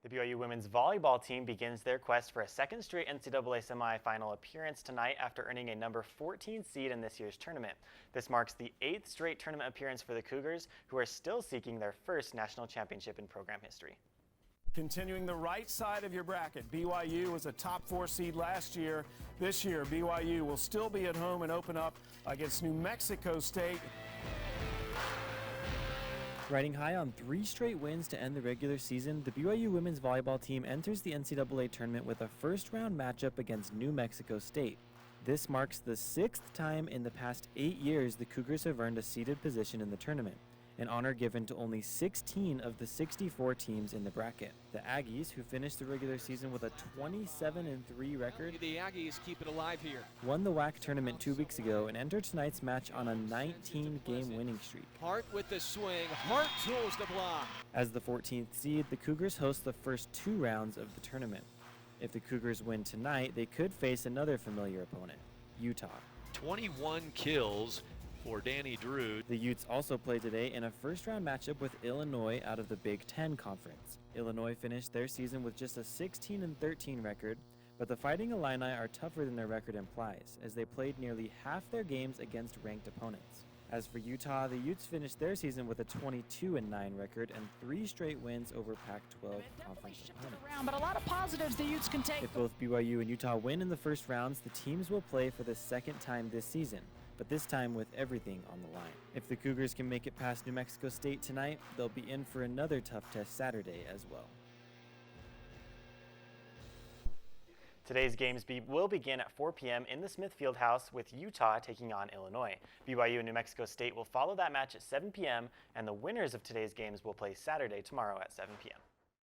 The BYU women's volleyball team begins their quest for a second straight NCAA semifinal appearance tonight after earning a number 14 seed in this year's tournament. This marks the 8th straight tournament appearance for the Cougars, who are still seeking their first national championship in program history. Continuing the right side of your bracket, BYU was a top 4 seed last year. This year, BYU will still be at home and open up against New Mexico State. Riding high on 3 straight wins to end the regular season, the BYU women's volleyball team enters the NCAA tournament with a first-round matchup against New Mexico State. This marks the 6th time in the past 8 years the Cougars have earned a seeded position in the tournament, an honor given to only 16 of the 64 teams in the bracket. The Aggies, who finished the regular season with a 27-3 record, the Aggies keep it alive here, won the WAC tournament 2 weeks ago and entered tonight's match on a 19-game winning streak. Hart with the swing, Hart tools the block. As the 14th seed, the Cougars host the first 2 rounds of the tournament. If the Cougars win tonight, they could face another familiar opponent, Utah. 21 kills for Danny Drew. The Utes also play today in a first-round matchup with Illinois out of the Big Ten Conference. Illinois finished their season with just a 16-13 record, but the Fighting Illini are tougher than their record implies, as they played nearly half their games against ranked opponents. As for Utah, the Utes finished their season with a 22-9 record and 3 straight wins over Pac-12 conference opponents. But a lot of positives the Utes can take. If both BYU and Utah win in the first rounds, the teams will play for the second time this season, but this time with everything on the line. If the Cougars can make it past New Mexico State tonight, they'll be in for another tough test Saturday as well. Today's games will begin at 4 p.m. in the Smith Fieldhouse with Utah taking on Illinois. BYU and New Mexico State will follow that match at 7 p.m. and the winners of today's games will play Saturday tomorrow at 7 p.m.